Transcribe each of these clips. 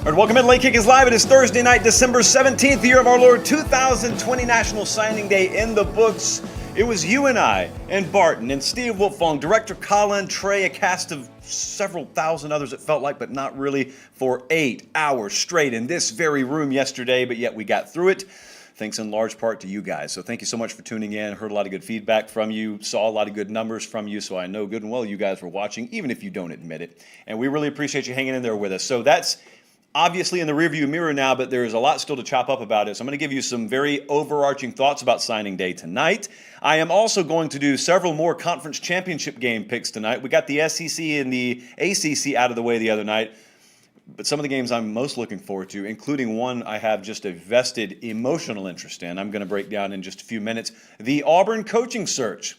All right, welcome in. Late Kick is live. It is Thursday night, December 17th, the year of our Lord, 2020, National Signing Day in the books. It was you and I, and Barton, and Steve Wolfong, Director Colin, Trey, a cast of several thousand others, it felt like, but not really, for 8 hours straight in this very room yesterday, but yet we got through it. Thanks in large part to you guys. So thank you so much for tuning in. Heard a lot of good feedback from you, saw a lot of good numbers from you, so I know good and well you guys were watching, even if you don't admit it. And we really appreciate you hanging in there with us. So that's obviously in the rearview mirror now, but there's a lot still to chop up about it. So I'm going to give you some very overarching thoughts about signing day tonight. I am also going to do several more conference championship game picks tonight. We got the SEC and the ACC out of the way the other night, but some of the games I'm most looking forward to, including one I have just a vested emotional interest in, I'm going to break down in just a few minutes. The Auburn coaching search.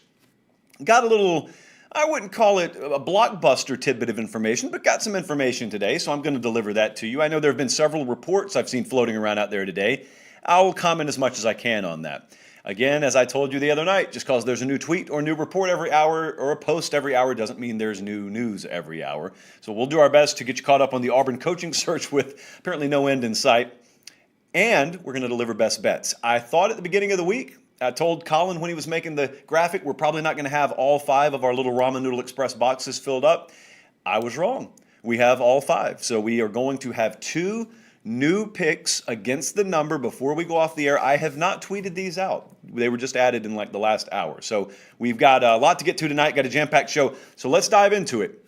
Got a little, I wouldn't call it a blockbuster tidbit of information, but got some information today, so I'm going to deliver that to you. I know there have been several reports I've seen floating around out there today. I'll comment as much as I can on that. Again, as I told you the other night, just because there's a new tweet or new report every hour or a post every hour doesn't mean there's new news every hour. So we'll do our best to get you caught up on the Auburn coaching search with apparently no end in sight. And we're going to deliver best bets. I thought at the beginning of the week, I told Colin when he was making the graphic, we're probably not going to have all 5 of our little Ramen Noodle Express boxes filled up. I was wrong. We have all 5. So we are going to have 2 new picks against the number before we go off the air. I have not tweeted these out. They were just added in like the last hour. So we've got a lot to get to tonight, got a jam-packed show. So let's dive into it.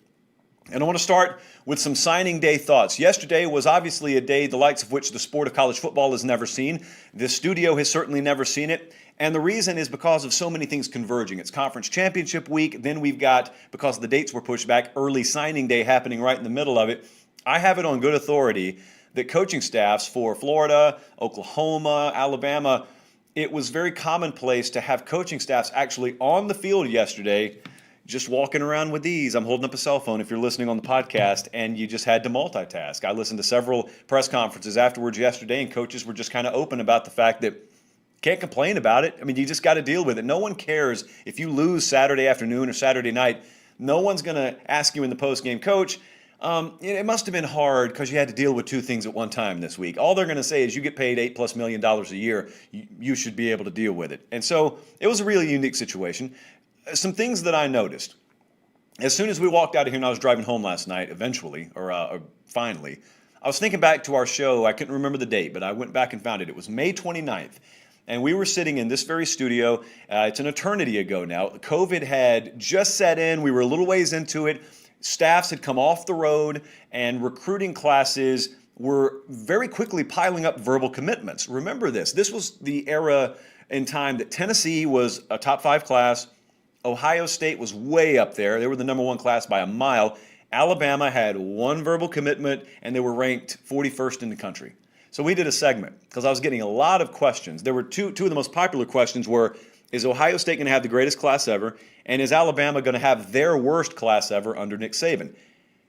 And I want to start with some signing day thoughts. Yesterday was obviously a day the likes of which the sport of college football has never seen. This studio has certainly never seen it. And the reason is because of so many things converging. It's conference championship week. Then we've got, because the dates were pushed back, early signing day happening right in the middle of it. I have it on good authority that coaching staffs for Florida, Oklahoma, Alabama, it was very commonplace to have coaching staffs actually on the field yesterday just walking around with these. I'm holding up a cell phone if you're listening on the podcast, and you just had to multitask. I listened to several press conferences afterwards yesterday, and coaches were just kind of open about the fact that can't complain about it. I mean, you just got to deal with it. No one cares if you lose Saturday afternoon or Saturday night. No one's going to ask you in the postgame, Coach, it must have been hard because you had to deal with 2 things at one time this week. All they're going to say is you get paid $8+ million a year. You should be able to deal with it. And so it was a really unique situation. Some things that I noticed. As soon as we walked out of here and I was driving home last night, finally, I was thinking back to our show. I couldn't remember the date, but I went back and found it. It was May 29th. And we were sitting in this very studio. It's an eternity ago now. COVID had just set in. We were a little ways into it. Staffs had come off the road, and recruiting classes were very quickly piling up verbal commitments. Remember this. This was the era in time that Tennessee was a top 5 class. Ohio State was way up there. They were the number 1 class by a mile. Alabama had 1 verbal commitment, and they were ranked 41st in the country. So we did a segment because I was getting a lot of questions. There were two of the most popular questions were, is Ohio State going to have the greatest class ever? And is Alabama going to have their worst class ever under Nick Saban?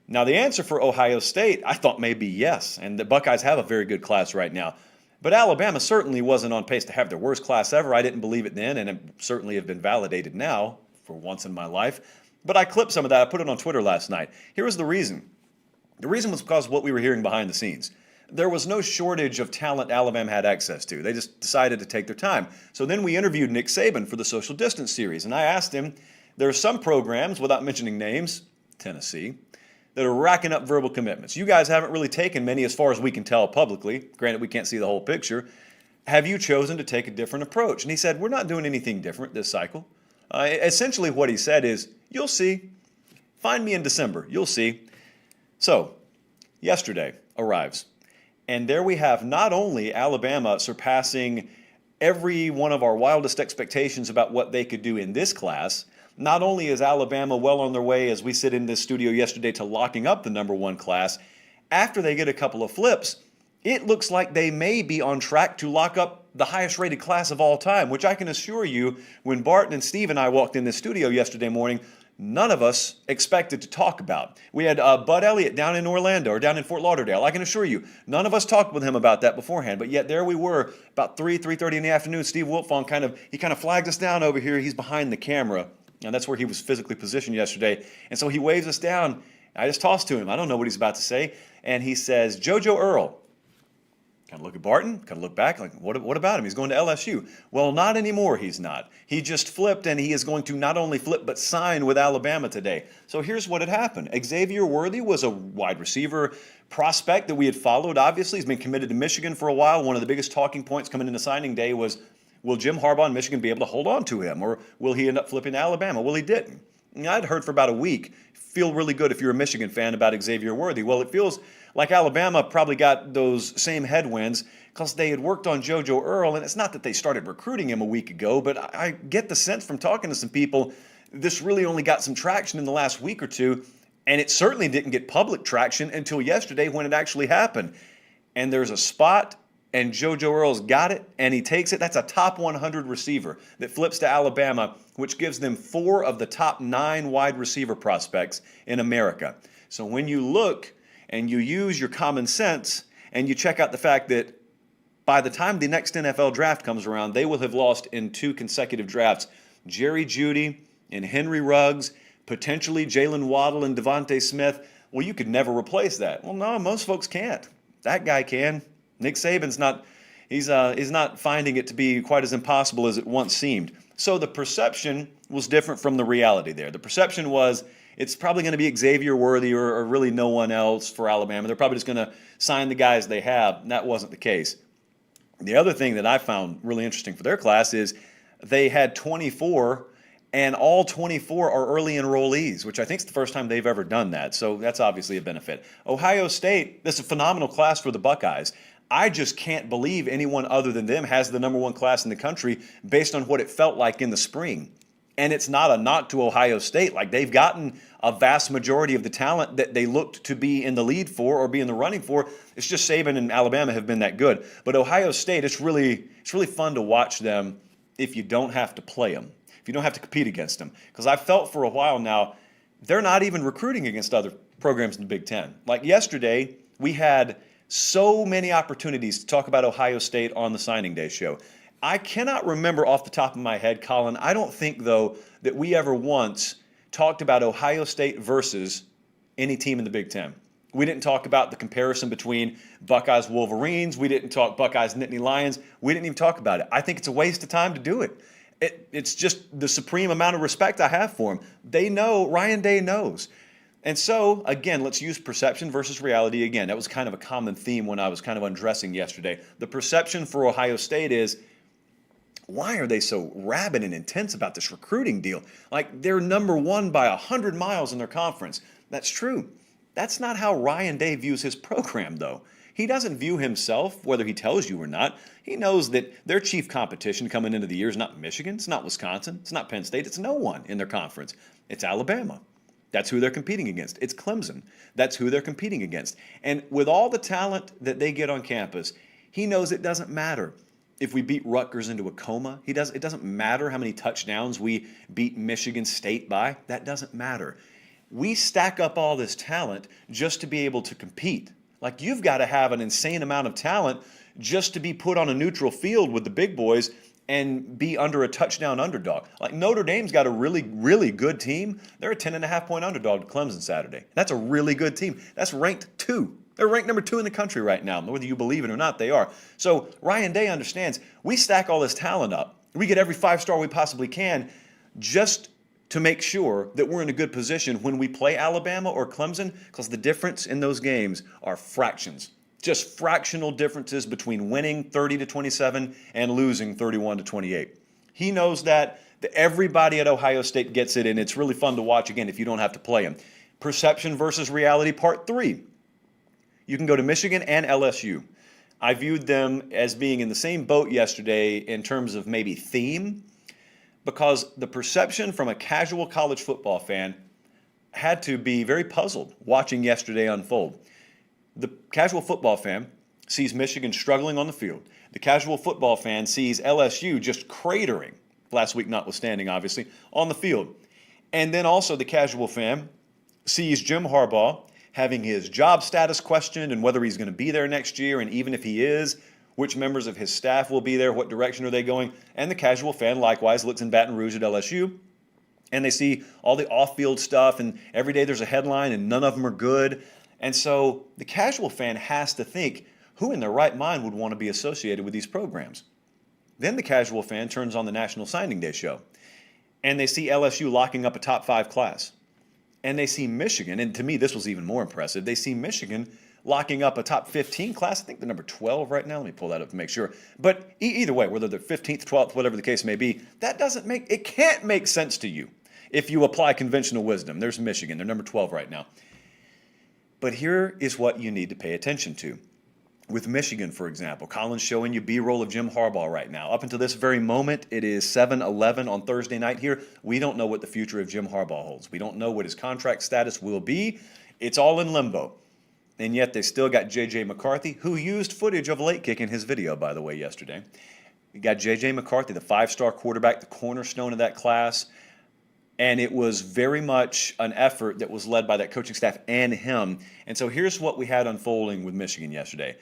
Now, the answer for Ohio State, I thought maybe yes. And the Buckeyes have a very good class right now. But Alabama certainly wasn't on pace to have their worst class ever. I didn't believe it then, and it certainly have been validated now for once in my life. But I clipped some of that. I put it on Twitter last night. Here was the reason. The reason was because of what we were hearing behind the scenes. There was no shortage of talent Alabama had access to. They just decided to take their time. So then we interviewed Nick Saban for the Social Distance series, and I asked him, there are some programs, without mentioning names, Tennessee, that are racking up verbal commitments. You guys haven't really taken many as far as we can tell publicly. Granted, we can't see the whole picture. Have you chosen to take a different approach? And he said, we're not doing anything different this cycle. Essentially what he said is, you'll see. Find me in December. You'll see. So, yesterday arrives. And there we have not only Alabama surpassing every one of our wildest expectations about what they could do in this class, not only is Alabama well on their way as we sit in this studio yesterday to locking up the number 1 class, after they get a couple of flips, it looks like they may be on track to lock up the highest rated class of all time, which I can assure you, when Barton and Steve and I walked in this studio yesterday morning, none of us expected to talk about. We had Bud Elliott down in Orlando or down in Fort Lauderdale. I can assure you, none of us talked with him about that beforehand. But yet there we were, about 3:30 in the afternoon. Steve Wolfong kind of flagged us down over here. He's behind the camera, and that's where he was physically positioned yesterday. And so he waves us down. I just tossed to him. I don't know what he's about to say. And he says, JoJo Earl. Kind of look at Barton, kind of look back, like, what about him? He's going to LSU. Well, not anymore, he's not. He just flipped, and he is going to not only flip, but sign with Alabama today. So here's what had happened. Xavier Worthy was a wide receiver prospect that we had followed, obviously. He's been committed to Michigan for a while. One of the biggest talking points coming into signing day was, will Jim Harbaugh and Michigan be able to hold on to him, or will he end up flipping to Alabama? Well, he didn't. I'd heard for about a week. Feel really good if you're a Michigan fan about Xavier Worthy. Well, it feels like Alabama probably got those same headwinds because they had worked on JoJo Earl, and it's not that they started recruiting him a week ago, but I get the sense from talking to some people, this really only got some traction in the last week or two, and it certainly didn't get public traction until yesterday when it actually happened. And there's a spot, and JoJo Earl's got it, and he takes it. That's a top 100 receiver that flips to Alabama, which gives them 4 of the top 9 wide receiver prospects in America. So when you look and you use your common sense and you check out the fact that by the time the next NFL draft comes around, they will have lost in 2 consecutive drafts Jerry Jeudy and Henry Ruggs, potentially Jalen Waddle and Devontae Smith. Well, you could never replace that. Well, no, most folks can't. That guy can. Nick Saban's not, he's not finding it to be quite as impossible as it once seemed. So the perception was different from the reality there. The perception was it's probably going to be Xavier Worthy or really no one else for Alabama. They're probably just going to sign the guys they have. And that wasn't the case. The other thing that I found really interesting for their class is they had 24, and all 24 are early enrollees, which I think is the first time they've ever done that. So that's obviously a benefit. Ohio State, this is a phenomenal class for the Buckeyes. I just can't believe anyone other than them has the number 1 class in the country based on what it felt like in the spring. And it's not a knock to Ohio State. Like, they've gotten a vast majority of the talent that they looked to be in the lead for or be in the running for. It's just Saban and Alabama have been that good. But Ohio State, it's really fun to watch them if you don't have to play them, if you don't have to compete against them. Because I've felt for a while now, they're not even recruiting against other programs in the Big Ten. Like yesterday, we had so many opportunities to talk about Ohio State on the signing day show. I cannot remember off the top of my head, Colin. I don't think, though, that we ever once talked about Ohio State versus any team in the Big Ten. We didn't talk about the comparison between Buckeyes Wolverines. We didn't talk Buckeyes Nittany Lions. We didn't even talk about it. I think it's a waste of time to do it. It's just the supreme amount of respect I have for them. They know, Ryan Day knows. And so, again, let's use perception versus reality again. That was kind of a common theme when I was kind of undressing yesterday. The perception for Ohio State is, why are they so rabid and intense about this recruiting deal? Like, they're number 1 by 100 miles in their conference. That's true. That's not how Ryan Day views his program, though. He doesn't view himself, whether he tells you or not. He knows that their chief competition coming into the year is not Michigan, it's not Wisconsin, it's not Penn State, it's no one in their conference. It's Alabama. That's who they're competing against. It's Clemson. That's who they're competing against. And with all the talent that they get on campus, he knows it doesn't matter if we beat Rutgers into a coma. It doesn't matter how many touchdowns we beat Michigan State by. That doesn't matter. We stack up all this talent just to be able to compete. Like, you've got to have an insane amount of talent just to be put on a neutral field with the big boys and be under a touchdown underdog. Like, Notre Dame's got a really, really good team. They're a 10.5-point underdog to Clemson Saturday. That's a really good team. That's ranked 2. They're ranked number 2 in the country right now. Whether you believe it or not, they are. So Ryan Day understands we stack all this talent up. We get every 5-star we possibly can just to make sure that we're in a good position when we play Alabama or Clemson, because the difference in those games are fractions. Just fractional differences between winning 30-27 and losing 31-28. He knows that. Everybody at Ohio State gets it, and it's really fun to watch, again, if you don't have to play them. Perception versus reality, part 3. You can go to Michigan and LSU. I viewed them as being in the same boat yesterday in terms of maybe theme, because the perception from a casual college football fan had to be very puzzled watching yesterday unfold. The casual football fan sees Michigan struggling on the field. The casual football fan sees LSU just cratering, last week notwithstanding, obviously, on the field. And then also the casual fan sees Jim Harbaugh having his job status questioned and whether he's going to be there next year, and even if he is, which members of his staff will be there, what direction are they going. And the casual fan likewise looks in Baton Rouge at LSU And they see all the off-field stuff, and every day there's a headline, and none of them are good. And so the casual fan has to think, who in their right mind would want to be associated with these programs? Then the casual fan turns on the National Signing Day show, and they see LSU locking up a top 5 class. And they see Michigan, and to me this was even more impressive, they see Michigan locking up a top 15 class. I think they're number 12 right now. Let me pull that up to make sure. But either way, whether they're 15th, 12th, whatever the case may be, it can't make sense to you if you apply conventional wisdom. There's Michigan. They're number 12 right now. But here is what you need to pay attention to. With Michigan, for example, Colin's showing you B-roll of Jim Harbaugh right now. Up until this very moment, it is 7-11 on Thursday night here. We don't know what the future of Jim Harbaugh holds. We don't know what his contract status will be. It's all in limbo. And yet they still got J.J. McCarthy, who used footage of a late kick in his video, by the way, yesterday. You got J.J. McCarthy, the 5-star quarterback, the cornerstone of that class. And it was very much an effort that was led by that coaching staff and him. And so here's what we had unfolding with Michigan yesterday.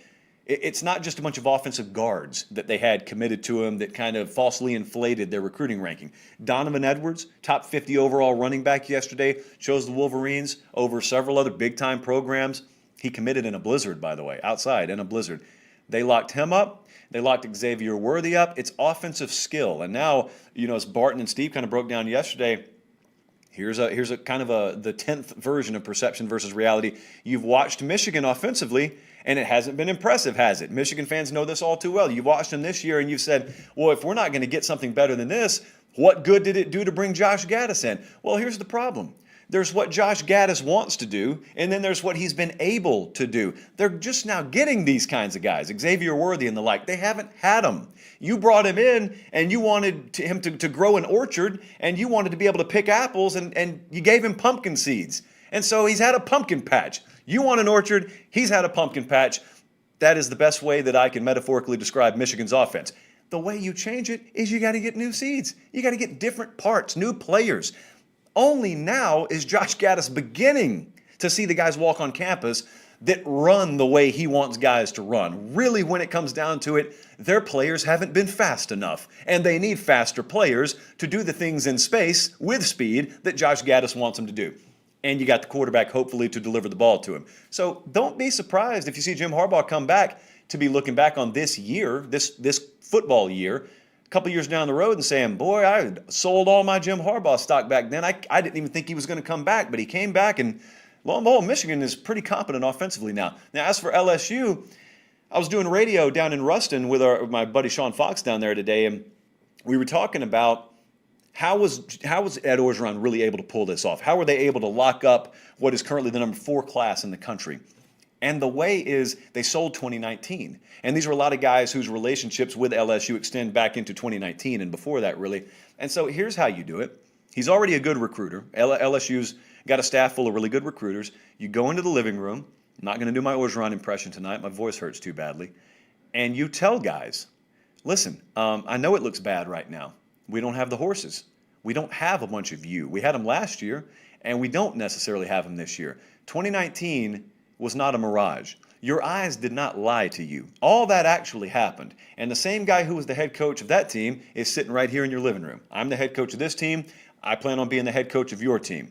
It's not just a bunch of offensive guards that they had committed to him that kind of falsely inflated their recruiting ranking. Donovan Edwards, top 50 overall running back yesterday, chose the Wolverines over several other big-time programs. He committed in a blizzard, by the way, outside in a blizzard. They locked him up. They locked Xavier Worthy up. It's offensive skill. And now, as Barton and Steve kind of broke down yesterday, here's a kind of the 10th version of perception versus reality. You've watched Michigan offensively, and it hasn't been impressive, has it? Michigan fans know this all too well. You've watched them this year, and you've said, well, if we're not going to get something better than this, what good did it do to bring Josh Gaddis in? Well, here's the problem. There's what Josh Gaddis wants to do, and then there's what he's been able to do. They're just now getting these kinds of guys, Xavier Worthy and the like. They haven't had them. You brought him in, and you wanted him to grow an orchard, and you wanted to be able to pick apples, and you gave him pumpkin seeds. And so he's had a pumpkin patch. You want an orchard, he's had a pumpkin patch. That is the best way that I can metaphorically describe Michigan's offense. The way you change it is you got to get new seeds. You got to get different parts, new players. Only now is Josh Gaddis beginning to see the guys walk on campus that run the way he wants guys to run. Really, when it comes down to it, their players haven't been fast enough, and they need faster players to do the things in space with speed that Josh Gaddis wants them to do. And you got the quarterback, hopefully, to deliver the ball to him. So don't be surprised if you see Jim Harbaugh come back to be looking back on this year, this football year, a couple years down the road and saying, boy, I sold all my Jim Harbaugh stock back then. I didn't even think he was going to come back, but he came back, and lo and behold, Michigan is pretty competent offensively now. Now, as for LSU, I was doing radio down in Ruston with my buddy Sean Fox down there today, and we were talking about how was Ed Orgeron really able to pull this off? How were they able to lock up what is currently the number 4 class in the country? And the way is they sold 2019. And these are a lot of guys whose relationships with LSU extend back into 2019 and before that, really. And so here's how you do it. He's already a good recruiter. LSU's got a staff full of really good recruiters. You go into the living room. I'm not going to do my Orgeron impression tonight. My voice hurts too badly. And you tell guys, listen, I know it looks bad right now. We don't have the horses. We don't have a bunch of you. We had them last year, and we don't necessarily have them this year. 2019 was not a mirage. Your eyes did not lie to you. All that actually happened. And the same guy who was the head coach of that team is sitting right here in your living room. I'm the head coach of this team. I plan on being the head coach of your team.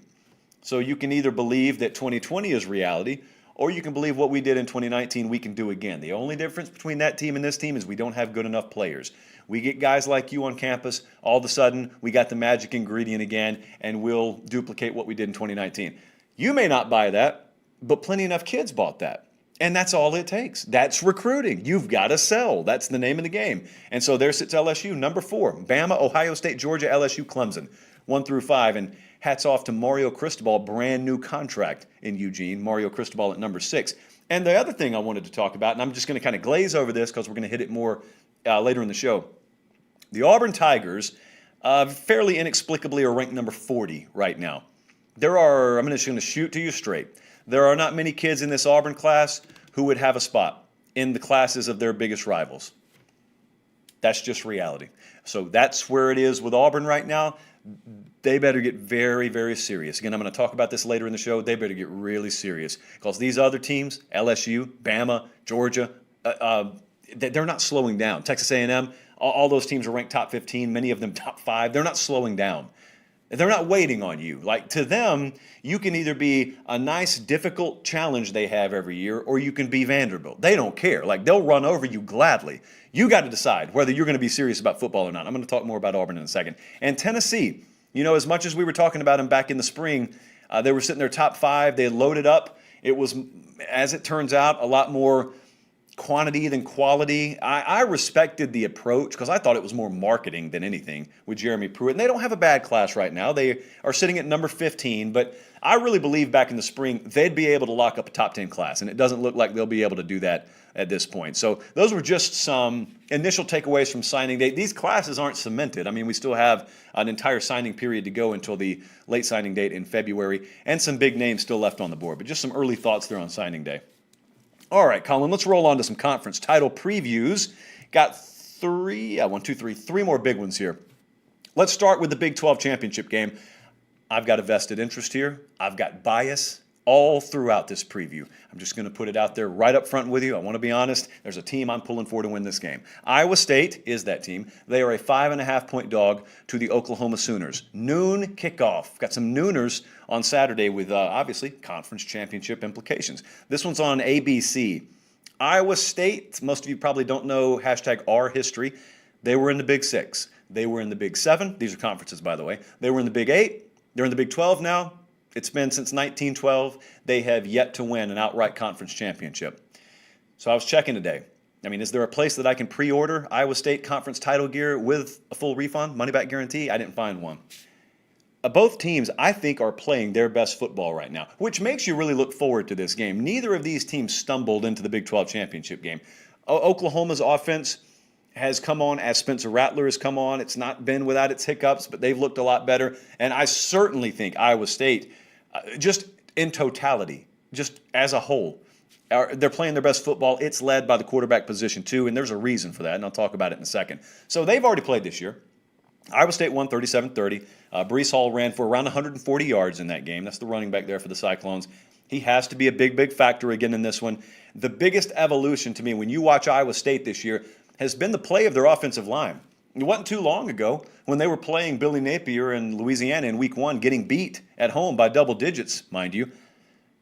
So you can either believe that 2020 is reality, or you can believe what we did in 2019 we can do again. The only difference between that team and this team is we don't have good enough players. We get guys like you on campus, all of a sudden we got the magic ingredient again, and we'll duplicate what we did in 2019. You may not buy that, but plenty enough kids bought that. And that's all it takes. That's recruiting. You've got to sell. That's the name of the game. And so there sits LSU, number 4. Bama, Ohio State, Georgia, LSU, Clemson, 1 through 5. And hats off to Mario Cristobal, brand new contract in Eugene. Mario Cristobal at number 6. And the other thing I wanted to talk about, and I'm just going to kind of glaze over this because we're going to hit it more later in the show. The Auburn Tigers, fairly inexplicably, are ranked number 40 right now. I'm just going to shoot to you straight. There are not many kids in this Auburn class who would have a spot in the classes of their biggest rivals. That's just reality. So that's where it is with Auburn right now. They better get very, very serious. Again, I'm going to talk about this later in the show. They better get really serious because these other teams, LSU, Bama, Georgia, they're not slowing down. Texas A&M, all those teams are ranked top 15, many of them top 5. They're not slowing down. They're not waiting on you. Like, to them, you can either be a nice, difficult challenge they have every year, or you can be Vanderbilt. They don't care. Like, they'll run over you gladly. You got to decide whether you're going to be serious about football or not. I'm going to talk more about Auburn in a second. And Tennessee, as much as we were talking about them back in the spring, they were sitting there top 5. They had loaded up. It was, as it turns out, a lot more quantity than quality. I respected the approach because I thought it was more marketing than anything with Jeremy Pruitt. And they don't have a bad class right now. They are sitting at number 15, but I really believe back in the spring they'd be able to lock up a top 10 class, and it doesn't look like they'll be able to do that at this point. So those were just some initial takeaways from signing day. These classes aren't cemented. I mean, we still have an entire signing period to go until the late signing date in February, and some big names still left on the board, but just some early thoughts there on signing day. All right, Colin, let's roll on to some conference title previews. Got three more big ones here. Let's start with the Big 12 championship game. I've got a vested interest here. I've got bias all throughout this preview. I'm just going to put it out there right up front with you. I want to be honest. There's a team I'm pulling for to win this game. Iowa State is that team. They are a 5.5-point dog to the Oklahoma Sooners. Noon kickoff. Got some nooners on Saturday with, obviously, conference championship implications. This one's on ABC. Iowa State, most of you probably don't know #our history. They were in the Big 6. They were in the Big 7. These are conferences, by the way. They were in the Big 8. They're in the Big 12 now. It's been since 1912. They have yet to win an outright conference championship. So I was checking today. I mean, is there a place that I can pre-order Iowa State conference title gear with a full refund, money-back guarantee? I didn't find one. Both teams, I think, are playing their best football right now, which makes you really look forward to this game. Neither of these teams stumbled into the Big 12 championship game. Oklahoma's offense has come on as Spencer Rattler has come on. It's not been without its hiccups, but they've looked a lot better. And I certainly think Iowa State, just in totality, just as a whole, they're playing their best football. It's led by the quarterback position, too, and there's a reason for that, and I'll talk about it in a second. So they've already played this year. Iowa State won 37-30. Breece Hall ran for around 140 yards in that game. That's the running back there for the Cyclones. He has to be a big, big factor again in this one. The biggest evolution to me when you watch Iowa State this year has been the play of their offensive line. It wasn't too long ago when they were playing Billy Napier in Louisiana in week 1, getting beat at home by double digits, mind you.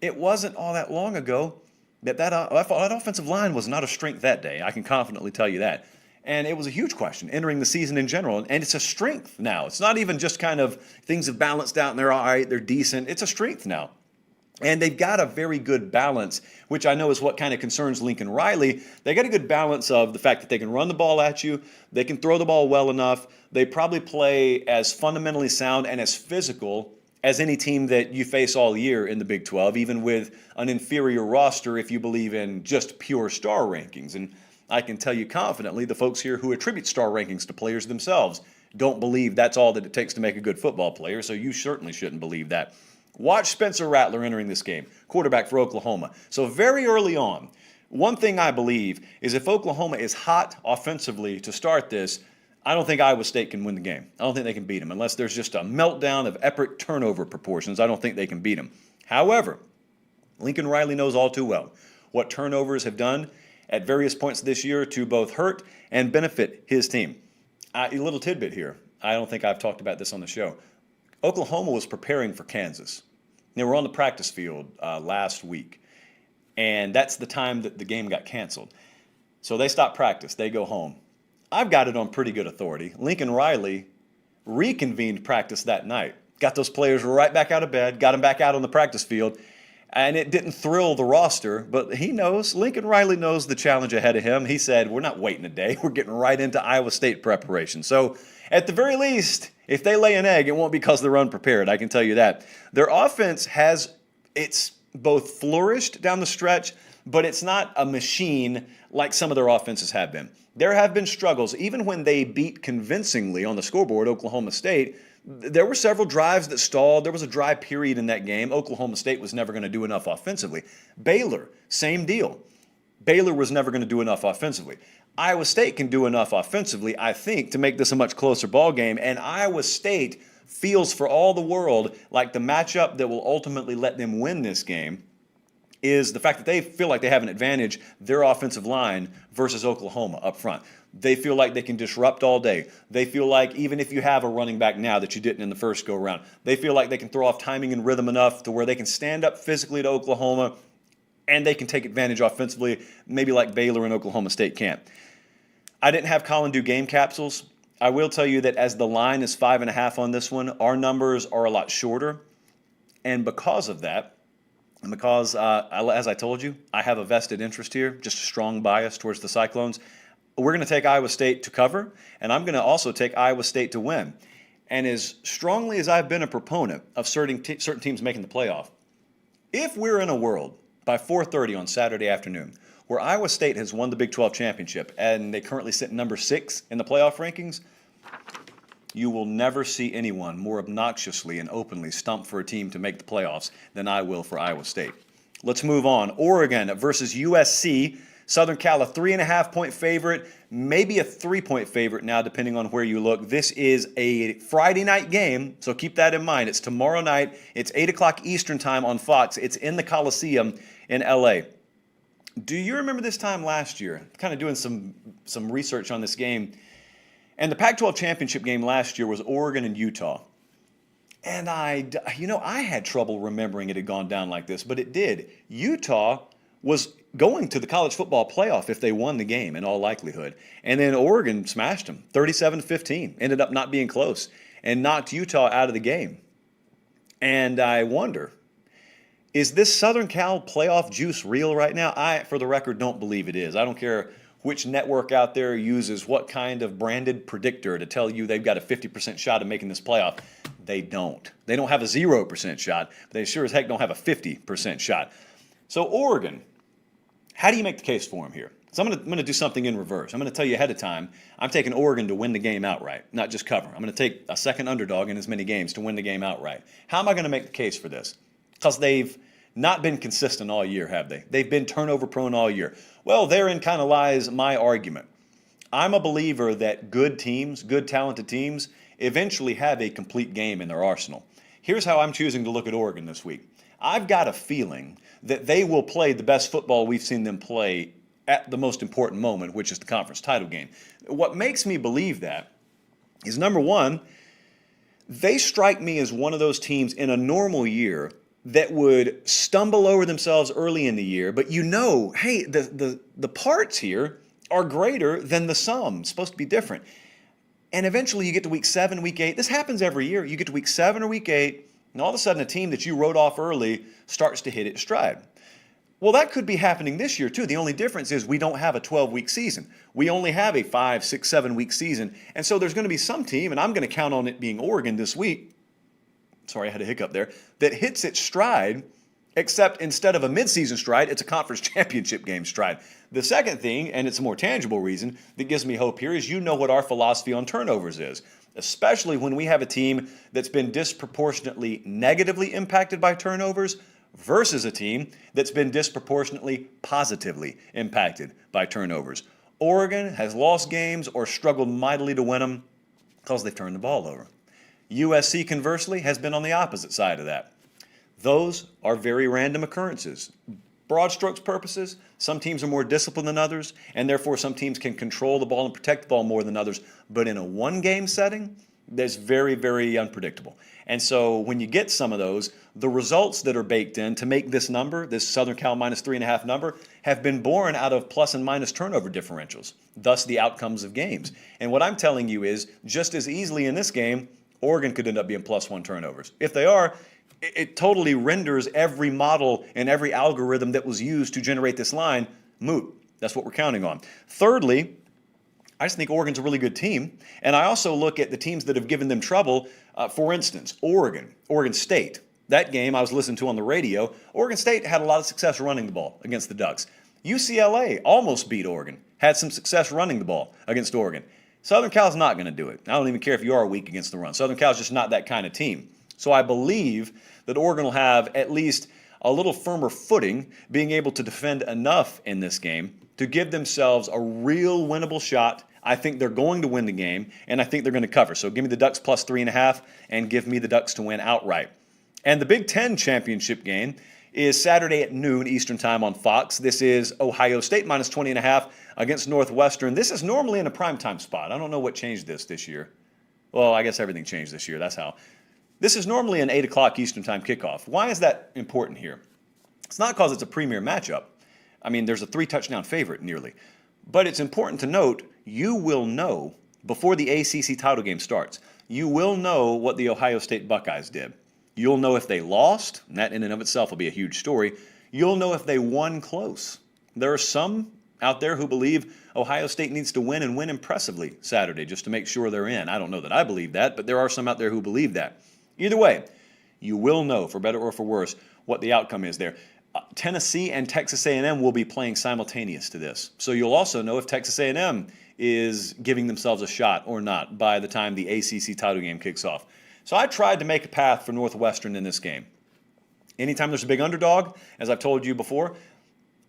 It wasn't all that long ago that offensive line was not a strength that day. I can confidently tell you that. And it was a huge question entering the season in general. And it's a strength now. It's not even just kind of things have balanced out and they're all right, they're decent. It's a strength now. And they've got a very good balance, which I know is what kind of concerns Lincoln Riley. They got a good balance of the fact that they can run the ball at you, they can throw the ball well enough, they probably play as fundamentally sound and as physical as any team that you face all year in the Big 12, even with an inferior roster if you believe in just pure star rankings. And I can tell you confidently, the folks here who attribute star rankings to players themselves don't believe that's all that it takes to make a good football player, so you certainly shouldn't believe that. Watch Spencer Rattler entering this game, quarterback for Oklahoma. So very early on, one thing I believe is if Oklahoma is hot offensively to start this, I don't think Iowa State can win the game. I don't think they can beat them. Unless there's just a meltdown of epic turnover proportions, I don't think they can beat them. However, Lincoln Riley knows all too well what turnovers have done at various points this year to both hurt and benefit his team. A little tidbit here. I don't think I've talked about this on the show. Oklahoma was preparing for Kansas. They were on the practice field last week, and that's the time that the game got canceled. So they stopped practice. They go home. I've got it on pretty good authority. Lincoln Riley reconvened practice that night, got those players right back out of bed, got them back out on the practice field, and it didn't thrill the roster, but he knows, Lincoln Riley knows the challenge ahead of him. He said, we're not waiting a day. We're getting right into Iowa State preparation. So at the very least, if they lay an egg, it won't be because they're unprepared. I can tell you that. Their offense it's both flourished down the stretch, but it's not a machine like some of their offenses have been. There have been struggles. Even when they beat convincingly on the scoreboard Oklahoma State, there were several drives that stalled. There was a dry period in that game. Oklahoma State was never going to do enough offensively. Baylor, same deal. Baylor was never going to do enough offensively. Iowa State can do enough offensively, I think, to make this a much closer ball game. And Iowa State feels for all the world like the matchup that will ultimately let them win this game is the fact that they feel like they have an advantage, their offensive line versus Oklahoma up front. They feel like they can disrupt all day. They feel like even if you have a running back now that you didn't in the first go-around, they feel like they can throw off timing and rhythm enough to where they can stand up physically to Oklahoma and they can take advantage offensively, maybe like Baylor and Oklahoma State can't. I didn't have Colin do game capsules. I will tell you that as the line is 5.5 on this one, our numbers are a lot shorter. And because of that, and because, as I told you, I have a vested interest here, just a strong bias towards the Cyclones, we're going to take Iowa State to cover, and I'm going to also take Iowa State to win. And as strongly as I've been a proponent of certain teams making the playoff, if we're in a world by 4:30 on Saturday afternoon where Iowa State has won the Big 12 championship and they currently sit number 6 in the playoff rankings, you will never see anyone more obnoxiously and openly stump for a team to make the playoffs than I will for Iowa State. Let's move on. Oregon versus USC. Southern Cal, a 3.5-point favorite, maybe a 3-point favorite now, depending on where you look. This is a Friday night game, so keep that in mind. It's tomorrow night. It's 8 o'clock Eastern time on Fox. It's in the Coliseum in L.A. Do you remember this time last year? Kind of doing some research on this game. And the Pac-12 championship game last year was Oregon and Utah. And I had trouble remembering it had gone down like this, but it did. Utah was going to the college football playoff if they won the game in all likelihood. And then Oregon smashed them 37-15, ended up not being close, and knocked Utah out of the game. And I wonder, is this Southern Cal playoff juice real right now? I, for the record, don't believe it is. I don't care which network out there uses what kind of branded predictor to tell you they've got a 50% shot of making this playoff. They don't. They don't have a 0% shot, but they sure as heck don't have a 50% shot. So Oregon, how do you make the case for them here? So I'm going to do something in reverse. I'm going to tell you ahead of time, I'm taking Oregon to win the game outright, not just cover. I'm going to take a second underdog in as many games to win the game outright. How am I going to make the case for this? Because they've not been consistent all year, have they? They've been turnover prone all year. Well, therein kind of lies my argument. I'm a believer that good teams, good talented teams, eventually have a complete game in their arsenal. Here's how I'm choosing to look at Oregon this week. I've got a feeling that they will play the best football we've seen them play at the most important moment, which is the conference title game. What makes me believe that is, number one, they strike me as one of those teams in a normal year that would stumble over themselves early in the year, but hey, the parts here are greater than the sum. It's supposed to be different. And eventually you get to week 7, week 8. This happens every year. You get to week 7 or week 8, and all of a sudden a team that you wrote off early starts to hit its stride. Well, that could be happening this year too. The only difference is we don't have a 12-week season. We only have a 5, 6, 7-week season. And so there's going to be some team, and I'm going to count on it being Oregon this week, sorry, I had a hiccup there, that hits its stride, except instead of a midseason stride, it's a conference championship game stride. The second thing, and it's a more tangible reason that gives me hope here, is what our philosophy on turnovers is, especially when we have a team that's been disproportionately negatively impacted by turnovers versus a team that's been disproportionately positively impacted by turnovers. Oregon has lost games or struggled mightily to win them because they've turned the ball over. USC, conversely, has been on the opposite side of that. Those are very random occurrences. Broad strokes purposes, some teams are more disciplined than others, and therefore some teams can control the ball and protect the ball more than others. But in a one-game setting, that's very, very unpredictable. And so when you get some of those, the results that are baked in to make this number, this Southern Cal minus 3.5 number, have been born out of plus and minus turnover differentials, thus the outcomes of games. And what I'm telling you is, just as easily in this game, Oregon could end up being +1 turnovers. If they are, it totally renders every model and every algorithm that was used to generate this line moot. That's what we're counting on. Thirdly, I just think Oregon's a really good team. And I also look at the teams that have given them trouble. For instance, Oregon State. That game I was listening to on the radio, Oregon State had a lot of success running the ball against the Ducks. UCLA almost beat Oregon, had some success running the ball against Oregon. Southern Cal's not going to do it. I don't even care if you are weak against the run. Southern Cal's just not that kind of team. So I believe that Oregon will have at least a little firmer footing, being able to defend enough in this game to give themselves a real winnable shot. I think they're going to win the game, and I think they're going to cover. So give me the Ducks +3.5, and give me the Ducks to win outright. And the Big Ten championship game is Saturday at noon Eastern Time on Fox. This is Ohio State minus 20.5 against Northwestern. This is normally in a primetime spot. I don't know what changed this year. Well, I guess everything changed this year. That's how. This is normally an 8 o'clock Eastern Time kickoff. Why is that important here? It's not because it's a premier matchup. I mean, there's a 3-touchdown favorite nearly. But it's important to note, you will know before the ACC title game starts, you will know what the Ohio State Buckeyes did. You'll know if they lost, and that in and of itself will be a huge story. You'll know if they won close. There are some out there who believe Ohio State needs to win and win impressively Saturday just to make sure they're in. I don't know that I believe that, but there are some out there who believe that. Either way, you will know, for better or for worse, what the outcome is there. Tennessee and Texas A&M will be playing simultaneous to this. So you'll also know if Texas A&M is giving themselves a shot or not by the time the ACC title game kicks off. So I tried to make a path for Northwestern in this game. Anytime there's a big underdog, as I've told you before,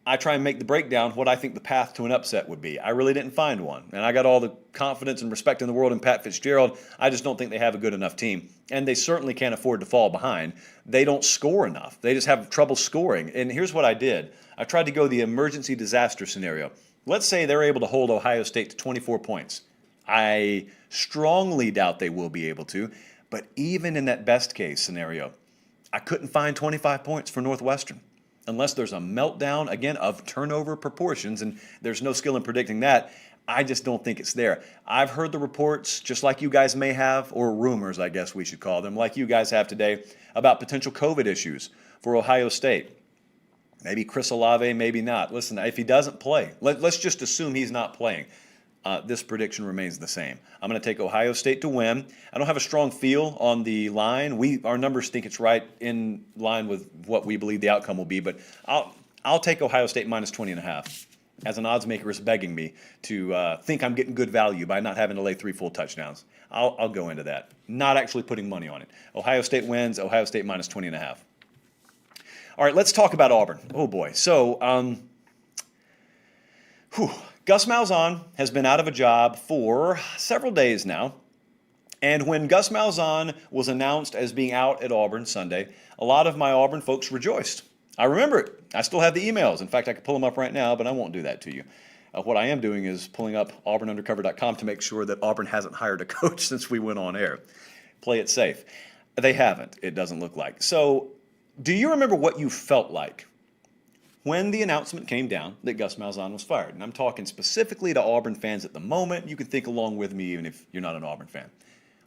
I try and make the breakdown what I think the path to an upset would be. I really didn't find one. And I got all the confidence and respect in the world in Pat Fitzgerald. I just don't think they have a good enough team. And they certainly can't afford to fall behind. They don't score enough. They just have trouble scoring. And here's what I did. I tried to go the emergency disaster scenario. Let's say they're able to hold Ohio State to 24 points. I strongly doubt they will be able to. But even in that best case scenario, I couldn't find 25 points for Northwestern. Unless there's a meltdown, again, of turnover proportions, and there's no skill in predicting that, I just don't think it's there. I've heard the reports, just like you guys may have, or rumors, I guess we should call them, like you guys have today, about potential COVID issues for Ohio State. Maybe Chris Olave, maybe not. Listen, if he doesn't play, let's just assume he's not playing. This prediction remains the same. I'm going to take Ohio State to win. I don't have a strong feel on the line. Our numbers think it's right in line with what we believe the outcome will be, but I'll take Ohio State minus 20.5. As an odds maker is begging me to think I'm getting good value by not having to lay 3 full touchdowns. I'll go into that. Not actually putting money on it. Ohio State wins. Ohio State minus 20.5. All right, let's talk about Auburn. Oh boy. So, Gus Malzahn has been out of a job for several days now. And when Gus Malzahn was announced as being out at Auburn Sunday, a lot of my Auburn folks rejoiced. I remember it. I still have the emails. In fact, I could pull them up right now, but I won't do that to you. What I am doing is pulling up auburnundercover.com to make sure that Auburn hasn't hired a coach since we went on air. Play it safe. They haven't, it doesn't look like. So, do you remember what you felt like when the announcement came down that Gus Malzahn was fired? And I'm talking specifically to Auburn fans at the moment. You can think along with me even if you're not an Auburn fan.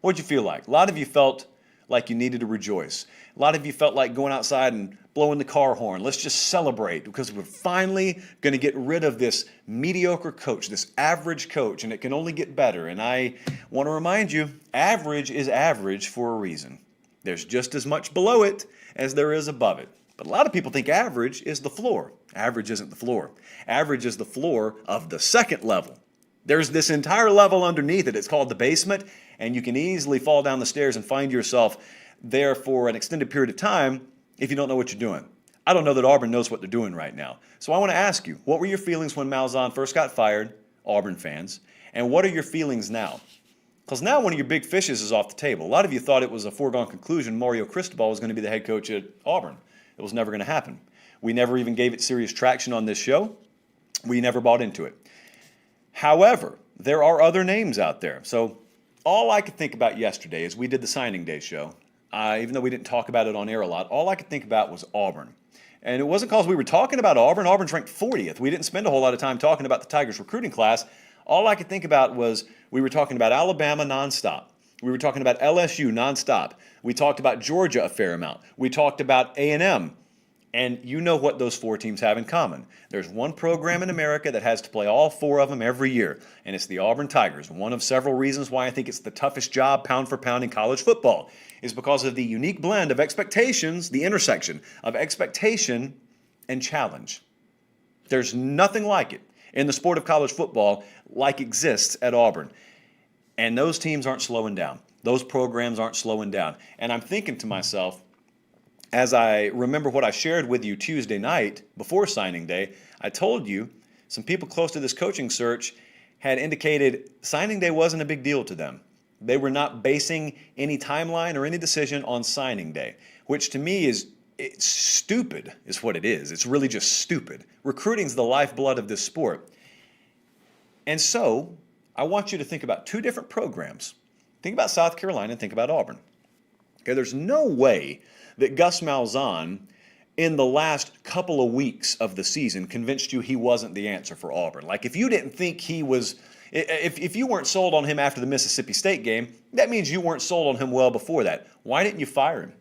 What did you feel like? A lot of you felt like you needed to rejoice. A lot of you felt like going outside and blowing the car horn. Let's just celebrate because we're finally going to get rid of this mediocre coach, this average coach, and it can only get better. And I want to remind you, average is average for a reason. There's just as much below it as there is above it. But a lot of people think average is the floor. Average isn't the floor. Average is the floor of the second level. There's this entire level underneath it. It's called the basement, and you can easily fall down the stairs and find yourself there for an extended period of time if you don't know what you're doing. I don't know that Auburn knows what they're doing right now. So I want to ask you, what were your feelings when Malzahn first got fired, Auburn fans, and what are your feelings now? Because now one of your big fishes is off the table. A lot of you thought it was a foregone conclusion Mario Cristobal was going to be the head coach at Auburn. It was never going to happen. We never even gave it serious traction on this show. We never bought into it. However, there are other names out there. So all I could think about yesterday as we did the signing day show, even though we didn't talk about it on air a lot, all I could think about was Auburn. And it wasn't because we were talking about Auburn. Auburn's ranked 40th. We didn't spend a whole lot of time talking about the Tigers recruiting class. All I could think about was we were talking about Alabama nonstop. We were talking about LSU nonstop. We talked about Georgia a fair amount. We talked about A&M. And you know what those 4 teams have in common. There's one program in America that has to play all 4 of them every year, and it's the Auburn Tigers. One of several reasons why I think it's the toughest job pound for pound in college football is because of the unique blend of expectations, the intersection of expectation and challenge. There's nothing like it in the sport of college football like exists at Auburn. And those teams aren't slowing down. Those programs aren't slowing down. And I'm thinking to myself, as I remember what I shared with you Tuesday night before signing day, I told you some people close to this coaching search had indicated signing day wasn't a big deal to them. They were not basing any timeline or any decision on signing day, which to me is It's stupid is what it is. It's really just stupid. Recruiting's the lifeblood of this sport. And so I want you to think about two different programs. Think about South Carolina and think about Auburn. Okay, there's no way that Gus Malzahn in the last couple of weeks of the season convinced you he wasn't the answer for Auburn. Like if you didn't think he was, if you weren't sold on him after the Mississippi State game, that means you weren't sold on him well before that. Why didn't you fire him?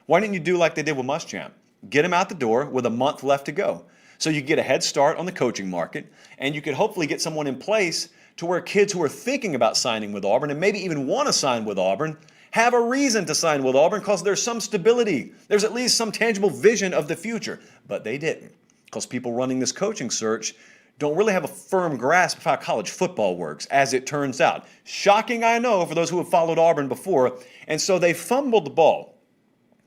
Why didn't you do like they did with Muschamp? Get him out the door with a month left to go. So you get a head start on the coaching market, and you could hopefully get someone in place to where kids who are thinking about signing with Auburn and maybe even want to sign with Auburn have a reason to sign with Auburn because there's some stability. There's at least some tangible vision of the future. But they didn't, because people running this coaching search don't really have a firm grasp of how college football works, as it turns out. Shocking, I know, for those who have followed Auburn before. And so they fumbled the ball.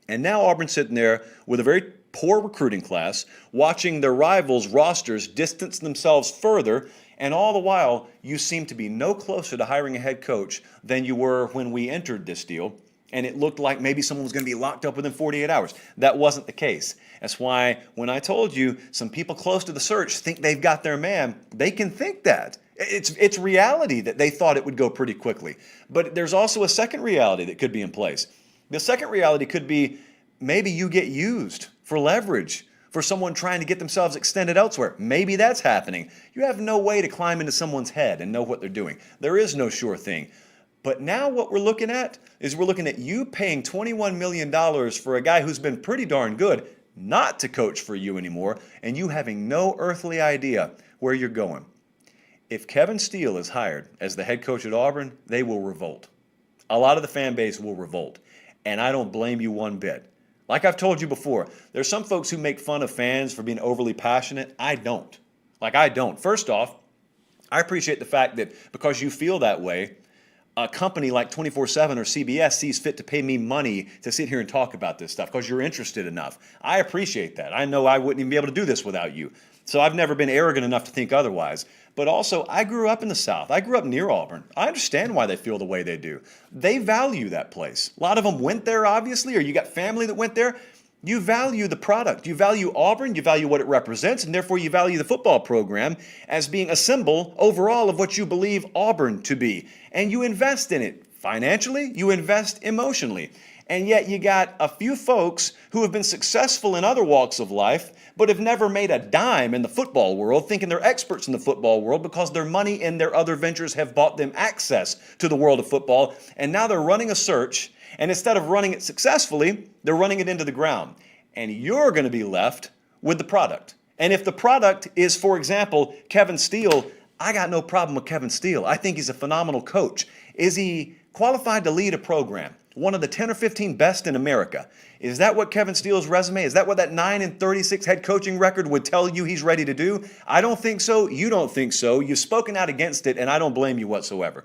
And now Auburn's sitting there with a very poor recruiting class, watching their rivals' rosters distance themselves further, and all the while, you seem to be no closer to hiring a head coach than you were when we entered this deal, and it looked like maybe someone was going to be locked up within 48 hours. That wasn't the case. That's why when I told you some people close to the search think they've got their man, they can think that. It's reality that they thought it would go pretty quickly. But there's also a second reality that could be in place. The second reality could be maybe you get used for leverage for someone trying to get themselves extended elsewhere. Maybe that's happening. You have no way to climb into someone's head and know what they're doing. There is no sure thing. But now what we're looking at is we're looking at you paying $21 million for a guy who's been pretty darn good not to coach for you anymore, and you having no earthly idea where you're going. If Kevin Steele is hired as the head coach at Auburn, they will revolt. A lot of the fan base will revolt, and I don't blame you one bit. Like I've told you before, there's some folks who make fun of fans for being overly passionate. I don't. I don't. First off, I appreciate the fact that because you feel that way, a company like 24/7 or CBS sees fit to pay me money to sit here and talk about this stuff because you're interested enough. I appreciate that. I know I wouldn't even be able to do this without you. So I've never been arrogant enough to think otherwise. But also, I grew up in the South. I grew up near Auburn. I understand why they feel the way they do. They value that place. A lot of them went there, obviously, or you got family that went there. You value the product. You value Auburn. You value what it represents, and therefore you value the football program as being a symbol overall of what you believe Auburn to be. And you invest in it financially. You invest emotionally. And yet you got a few folks who have been successful in other walks of life, but have never made a dime in the football world, thinking they're experts in the football world because their money and their other ventures have bought them access to the world of football. And now they're running a search, and instead of running it successfully, they're running it into the ground. And you're going to be left with the product. And if the product is, for example, Kevin Steele, I got no problem with Kevin Steele. I think he's a phenomenal coach. Is he qualified to lead a program? One of the 10 or 15 best in America. Is that what Kevin Steele's resume, is that what that 9-36 head coaching record would tell you he's ready to do? I don't think so. You don't think so. You've spoken out against it, and I don't blame you whatsoever.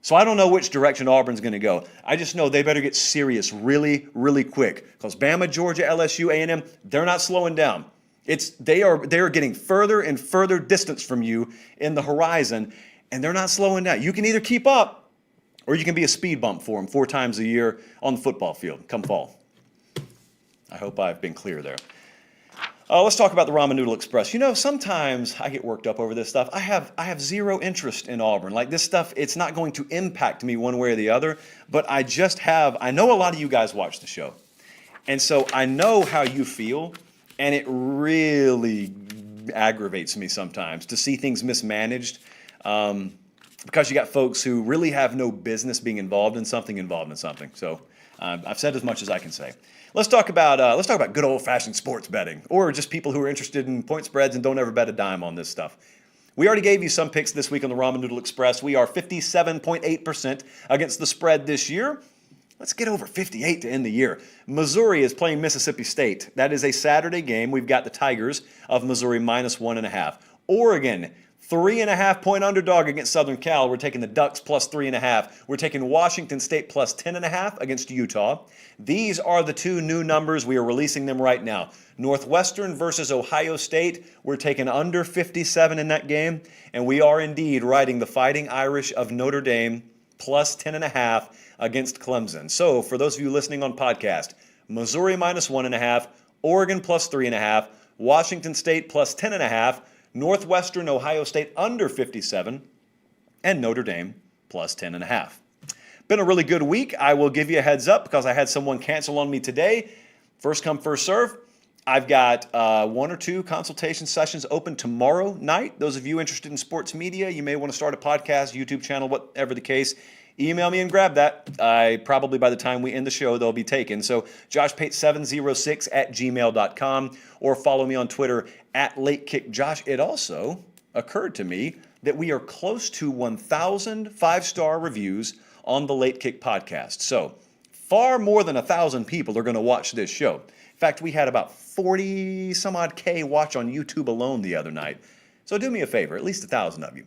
So I don't know which direction Auburn's going to go. I just know they better get serious really, really quick because Bama, Georgia, LSU, A&M, they're not slowing down. They are getting further and further distance from you in the horizon, and they're not slowing down. You can either keep up, or you can be a speed bump for them 4 times a year on the football field come fall. I hope I've been clear there. Let's talk about the Ramen Noodle Express. You know, sometimes I get worked up over this stuff. I have zero interest in Auburn. Like this stuff, it's not going to impact me one way or the other, but I know a lot of you guys watch the show. And so I know how you feel, and it really aggravates me sometimes to see things mismanaged. Because you got folks who really have no business being involved in something. So I've said as much as I can say. Let's talk about good old-fashioned sports betting, or just people who are interested in point spreads and don't ever bet a dime on this stuff. We already gave you some picks this week on the Ramen Noodle Express. We are 57.8% against the spread this year. Let's get over 58 to end the year. Missouri is playing Mississippi State. That is a Saturday game. We've got the Tigers of Missouri -1.5. Oregon, 3.5-point underdog against Southern Cal. We're taking the Ducks plus 3.5. We're taking Washington State plus 10.5 against Utah. These are the two new numbers. We are releasing them right now. Northwestern versus Ohio State. We're taking under 57 in that game. And we are indeed riding the Fighting Irish of Notre Dame plus 10.5 against Clemson. So for those of you listening on podcast, Missouri -1.5, Oregon plus 3.5, Washington State plus 10.5, Northwestern Ohio State under 57, and Notre Dame plus 10.5. Been a really good week. I will give you a heads up because I had someone cancel on me today. First come, first serve. I've got 1 or 2 consultation sessions open tomorrow night. Those of you interested in sports media, you may want to start a podcast, YouTube channel, whatever the case. Email me and grab that. Probably by the time we end the show, they'll be taken. So joshpate706@gmail.com or follow me on Twitter @LateKickJosh. It also occurred to me that we are close to 1,000 5-star reviews on the Late Kick podcast. So far more than 1,000 people are going to watch this show. In fact, we had about 40 some odd K watch on YouTube alone the other night. So do me a favor, at least 1,000 of you.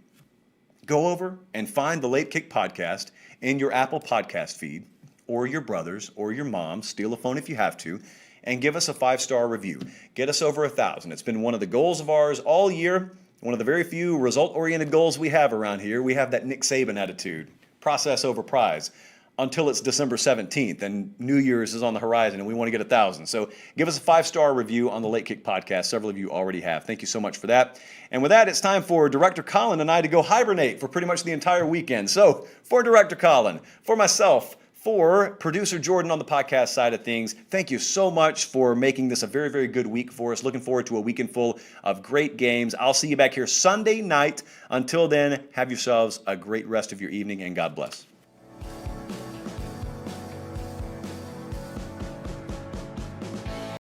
Go over and find the Late Kick podcast in your Apple podcast feed or your brother's or your mom's. Steal a phone if you have to and give us a 5-star review. Get us over 1,000. It's been one of the goals of ours all year. One of the very few result-oriented goals we have around here. We have that Nick Saban attitude, process over prize, until it's December 17th and New Year's is on the horizon and we want to get 1,000. So give us a 5-star review on the Late Kick podcast. Several of you already have. Thank you so much for that. And with that, it's time for Director Colin and I to go hibernate for pretty much the entire weekend. So for Director Colin, for myself, for producer Jordan on the podcast side of things, thank you so much for making this a very, very good week for us. Looking forward to a weekend full of great games. I'll see you back here Sunday night. Until then, have yourselves a great rest of your evening and God bless.